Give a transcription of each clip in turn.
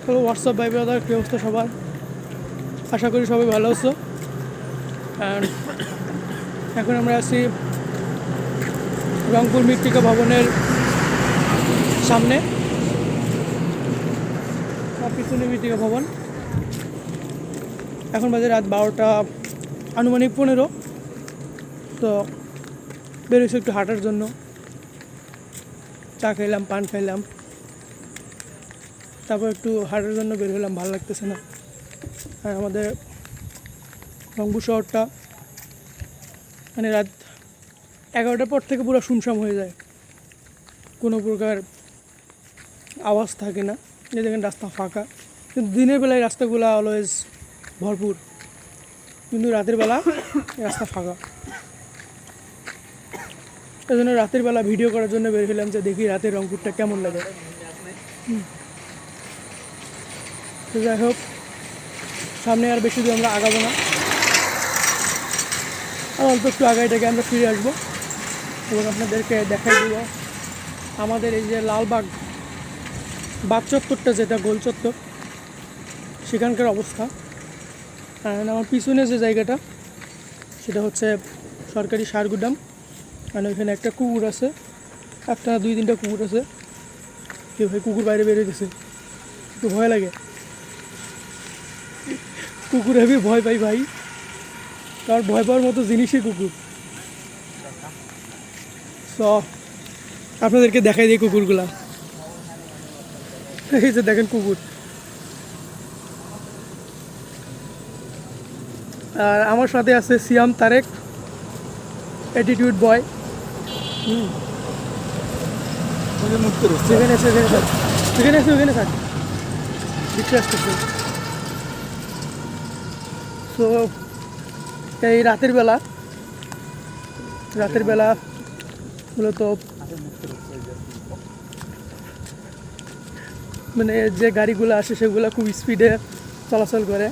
Hello WhatsApp ভাই brother, কী অবস্থা সবার? আশা করি সবাই ভালো আছো। আর এখন আমরা আছি রংপুর মৃত্তিকা ভবনের সামনে, পিছনে মৃত্তিকা ভবন। এখন বাজে রাত 12টা আনুমানিক 15। তো বেরোছি একটু হাঁটার জন্য, চা খাইলাম, পান খাইলাম, তারপর একটু হাঁটার জন্য বের হলাম, ভালো লাগতেছে না। আর আমাদের রংপুর শহরটা মানে রাত 11টার পর থেকে পুরো শুনশান হয়ে যায়, কোনো প্রকার আওয়াজ থাকে না। যে দেখেন রাস্তা ফাঁকা, কিন্তু দিনের বেলায় রাস্তাগুলো অলওয়েজ ভরপুর, কিন্তু রাতের বেলা রাস্তা ফাঁকা। এই জন্য রাতের বেলা ভিডিও করার জন্য বের হলাম, যে দেখি রাতের রংপুরটা কেমন লাগে। তো যাই হোক, সামনে আর বেশি দূর আমরা আগাবো না, আর অল্প একটু আগাইটাকে আমরা ফিরে আসবো এবং আপনাদেরকে দেখাই দেব আমাদের এই যে লালবাগ বাগ চত্বরটা, যেটা গোল চত্বর, সেখানকার অবস্থা। আর আমার পিছনে যে জায়গাটা, সেটা হচ্ছে সরকারি সার গুদাম। আর ওইখানে একটা কুকুর আছে, একটা 2-3টা কুকুর আছে। কেউ ভাই কুকুর বাইরে বেরিয়ে গেছে, একটু ভয় লাগে। কুকুর আমি ভয় পাই ভাই, কারণ ভয় পাওয়ার মতো জিনিসই কুকুর। তো আপনাদেরকে দেখাই দিই কুকুরগুলা। এই যে দেখেন কুকুর। আর আমার সাথে আছে সিয়াম, তারেক, অ্যাটিটিউড বয়। যেখানে আছে ওখানে থাক, দেখতে আসতেছে। তো এই রাতের বেলা মূলত মানে যে গাড়িগুলো আসে সেগুলো খুব স্পিডে চলাচল করে।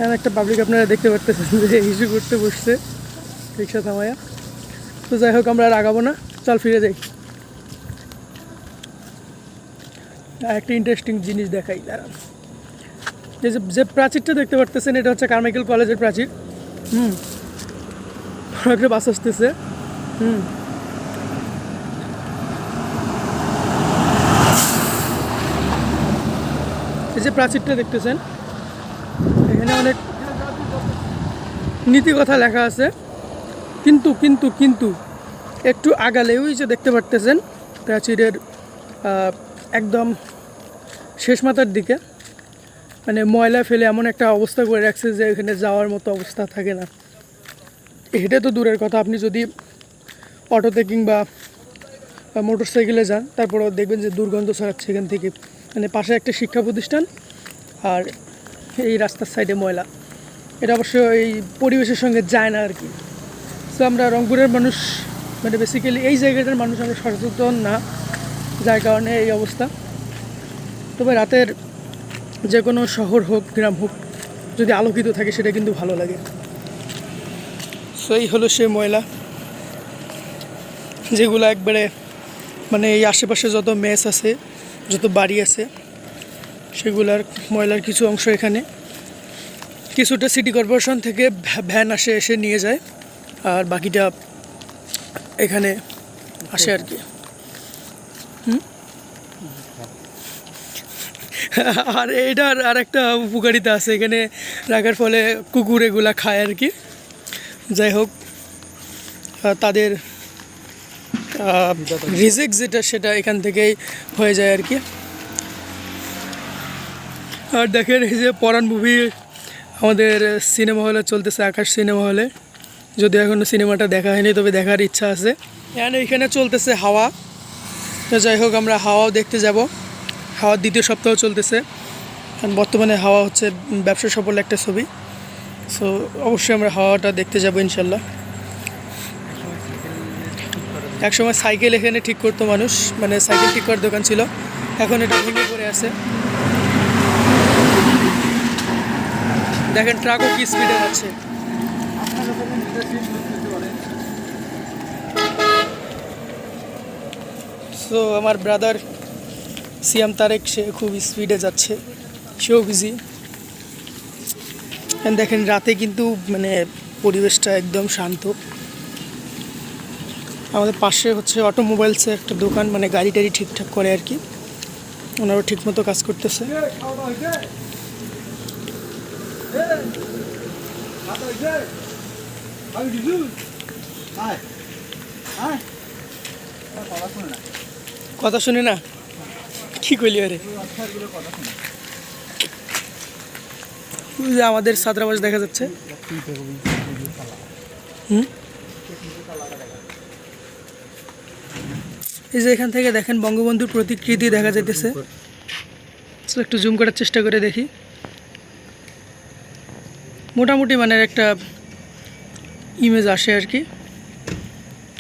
এমন একটা পাবলিক আপনারা দেখতে পারতেছেন যে ইস্যু করতে বসছে রিক্সা থামায়া। তো যাই হোক, আমরা আর আগাবো না, চল ফিরে যাই। একটা ইন্টারেস্টিং জিনিস দেখাই দাঁড়ান। যে প্রাচীরটা দেখতে পারতেছেন, এটা হচ্ছে কারমাইকেল কলেজের প্রাচীর। একটা বাস আসতেছে। এই যে প্রাচীরটা দেখতেছেন, এখানে অনেক নীতি কথা লেখা আছে, কিন্তু কিন্তু কিন্তু একটু আগালে ওই যে দেখতে পারতেছেন প্রাচীরের একদম শেষ মাথার দিকে মানে ময়লা ফেলে এমন একটা অবস্থা করে রাখছে যে এখানে যাওয়ার মতো অবস্থা থাকে না। হেঁটে তো দূরের কথা, আপনি যদি অটোতে কিংবা মোটর সাইকেলে যান, তারপরেও দেখবেন যে দুর্গন্ধ ছড়াচ্ছে এখান থেকে। মানে পাশে একটা শিক্ষা প্রতিষ্ঠান আর এই রাস্তার সাইডে ময়লা, এটা অবশ্য এই পরিবেশের সঙ্গে যায় না আর কি। তো আমরা রংপুরের মানুষ, মানে বেসিক্যালি এই জায়গাটার মানুষ আমরা সচেতন না, যার কারণে এই অবস্থা। তবে রাতের যে কোনো শহর হোক গ্রাম হোক, যদি আলোকিত থাকে সেটা কিন্তু ভালো লাগে। সো এই হলো সে ময়লা, যেগুলো একবারে মানে এই আশেপাশে যত মেস আছে, যত বাড়ি আছে, সেগুলার ময়লার কিছু অংশ এখানে, কিছুটা সিটি কর্পোরেশন থেকে ভ্যান এসে নিয়ে যায়, আর বাকিটা এখানে আসে আর কি। আর এটার আর একটা উপকারিতা আছে, এখানে রাখার ফলে কুকুর এগুলা খায় আর কি। যাই হোক, তাদের রিজেক্ট যেটা সেটা এখান থেকেই হয়ে যায় আর কি। আর দেখেন এই যে পরাণ মুভি আমাদের সিনেমা হলে চলতেছে, আকাশ সিনেমা হলে। যদিও এখনও সিনেমাটা দেখা হয়নি, তবে দেখার ইচ্ছা আছে। এখানে চলতেছে হাওয়া। তো যাই হোক, আমরা হাওয়াও দেখতে যাব। হাওয়ার 2য় সপ্তাহ চলতেছে, কারণ বর্তমানে হাওয়া হচ্ছে ব্যবসা সফল একটা ছবি। সো অবশ্যই আমরা হাওয়াটা দেখতে যাব ইনশাল্লাহ। একসময় সাইকেল এখানে ঠিক করতো মানুষ, মানে সাইকেল ঠিক করার দোকান ছিল, এখন এটা ভেঙে পড়ে আছে। দেখেন ট্রাকও কি স্পিডে যাচ্ছে। সো আমার ব্রাদার সিয়াম তারেক সে খুব স্পিডে যাচ্ছে, সেও বিজি। দেখেন রাতে কিন্তু মানে পরিবেশটা একদম শান্ত। আমাদের পাশে হচ্ছে অটোমোবাইলসের একটা দোকান, মানে গাড়ি টাড়ি ঠিকঠাক করে আর কি, ওনারাও ঠিকমতো কাজ করতেছে। কথা শুনে না, কি কইলি আরে? ওই যে আমাদের ছাত্রাবাস দেখা যাচ্ছে। এই যে এখান থেকে দেখেন বঙ্গবন্ধুর প্রতিকৃতি দেখা যাইতেছে। একটু জুম করার চেষ্টা করে দেখি। মোটামুটি মানে একটা ইমেজ আসে আর কি।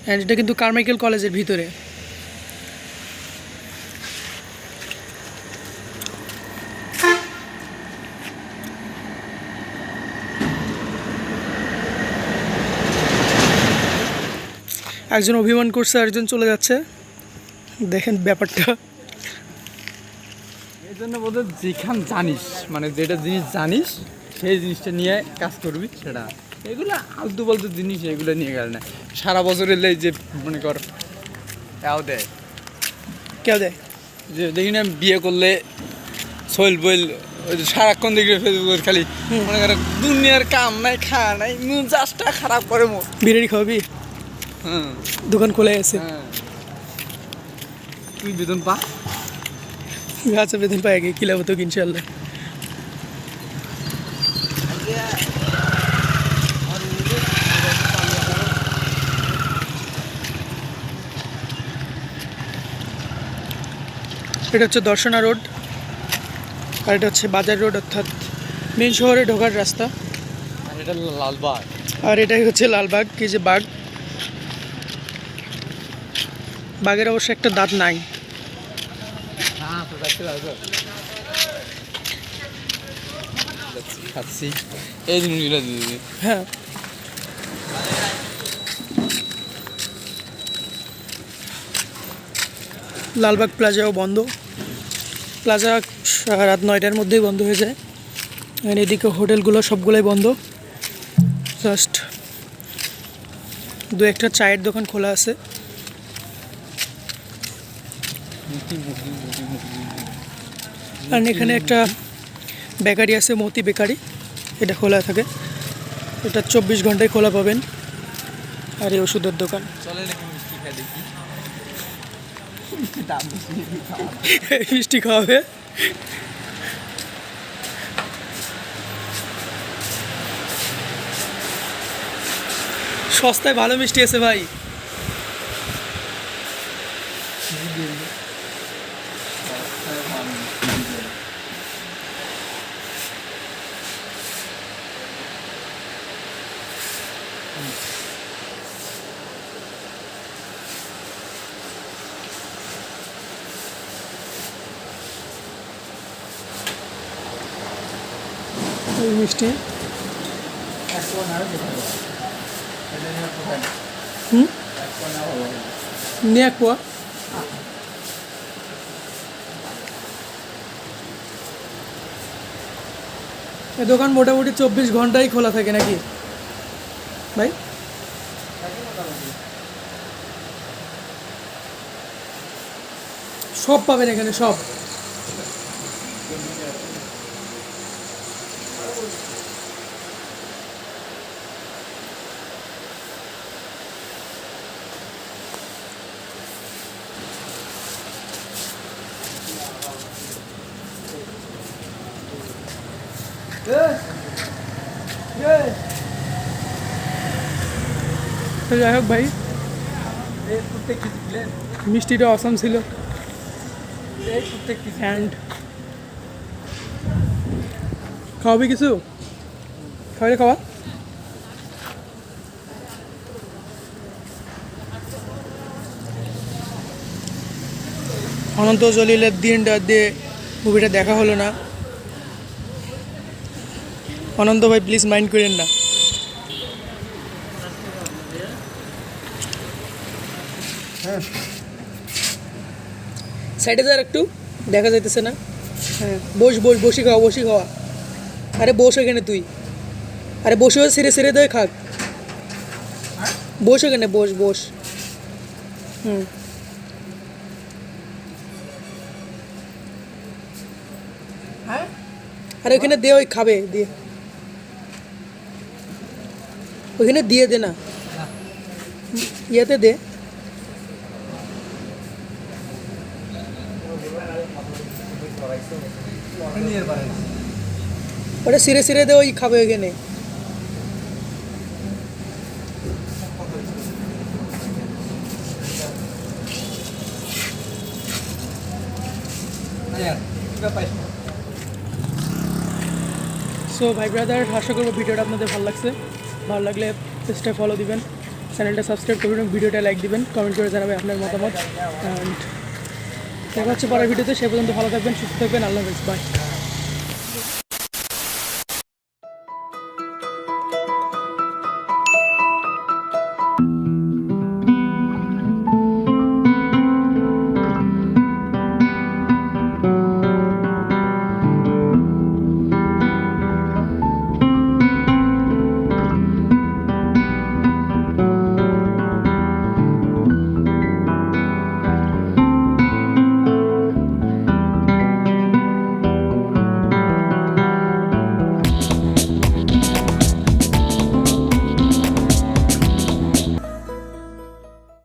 অ্যান্ড এটা কিন্তু কারমাইকেল কলেজের ভিতরে। একজন অভিমান করছে, একজন চলে যাচ্ছে। দেখেন ব্যাপারটা। এই জন্য বোধহয় যেখান জানিস, মানে যেটা জিনিস জানিস সেই জিনিসটা নিয়ে কাজ করবি। সেটা এগুলো আলতু ফালতু জিনিস, এগুলো নিয়ে গেল না। সারা বছর এলে যে মনে কর তাও দেয়, কেউ দেয় যে দেখি না বিয়ে করলে শৈল বইল, ওই যে সারাক্ষণ দেখি ফেসবুকের খালি মনে কর দুনিয়ার কাম নাই, খাওয়া নাই, মেজাজটা খারাপ করে মোট। বিরিয়ানি খাওয়াবি? হ্যাঁ, দোকান খোলা আছে। হ্যাঁ, তুই বেতন পা। আচ্ছা, বেতন পাই আগে কিলাবো তো ইনশাল্লাহ। এটা হচ্ছে দর্শনা রোড, আর এটা হচ্ছে বাজার রোড, অর্থাৎ মেন শহরে ঢোকার রাস্তা। আর এটা লালবাগ, আর এটাই হচ্ছে লালবাগ। কি যে বাঘ, বাঘের অবশ্য একটা দাঁত নাই। হ্যাঁ তো দেখতে লাগবে। খাচ্ছি এই জিনিসগুলো দিদি। হ্যাঁ, লালবাগ প্লাজাও বন্ধ। প্লাজা রাত 9টার মধ্যেই বন্ধ হয়ে যায়। আর এদিকে হোটেলগুলো সবগুলোই বন্ধ। জাস্ট দু একটা চায়ের দোকান খোলা আছে। আর এখানে একটা বেকারি আছে, মতি বেকারি, এটা খোলা থাকে। এটা 24 ঘন্টায় খোলা পাবেন। আর এই ওষুধের দোকান। চলে নাকি মিষ্টি খাই দেখি। মিষ্টি খাওয়াবে। সস্তায় ভালো মিষ্টি আছে ভাই। এই মিষ্টি নিয়ে এক পোয়া। এই দোকান মোটামুটি 24 ঘন্টাই খোলা থাকে নাকি ভাই? সব পাবেন এখানে, সব। তো যাই হোক ভাই, মিষ্টিটা অসাম ছিল। অ্যান্ড খাওয়াবি কিছু? খাওয়ালে খাওয়া। অনন্ত জলিলের দিনটা দিয়ে মুভিটা দেখা হলো না। অনন্ত ভাই প্লিজ মাইন্ড করেন না। সাইডে যার একটু দেখা যাইতেছে না? হ্যাঁ, বস বস, বসি খাওয়া, বসি খাওয়া। আরে বস এখানে তুই। আরে বসেও সিরে সিরে দই খাক। বস এখানে, বস বস। হুম। আরে ওইখানে দে, ওই খাবে দিয়ে, ওইখানে দিয়ে দে না, ইয়েতে দে। ওটা সিরে সিরে দে, ওই খাবে ওইখানে। সো ভাই ব্রাদার, আশা করবো ভিডিওটা আপনাদের ভালো লাগছে। ভালো লাগলে পেজটা ফলো দিবেন, চ্যানেলটা সাবস্ক্রাইব করবেন, ভিডিওটা লাইক দিবেন, কমেন্ট করে জানাবেন আপনার মতামত। অ্যান্ড দেখা হচ্ছে পরের ভিডিওতে। সে পর্যন্ত ভালো থাকবেন, সুস্থ থাকবেন। আল্লাহ হাফেজ, বাই।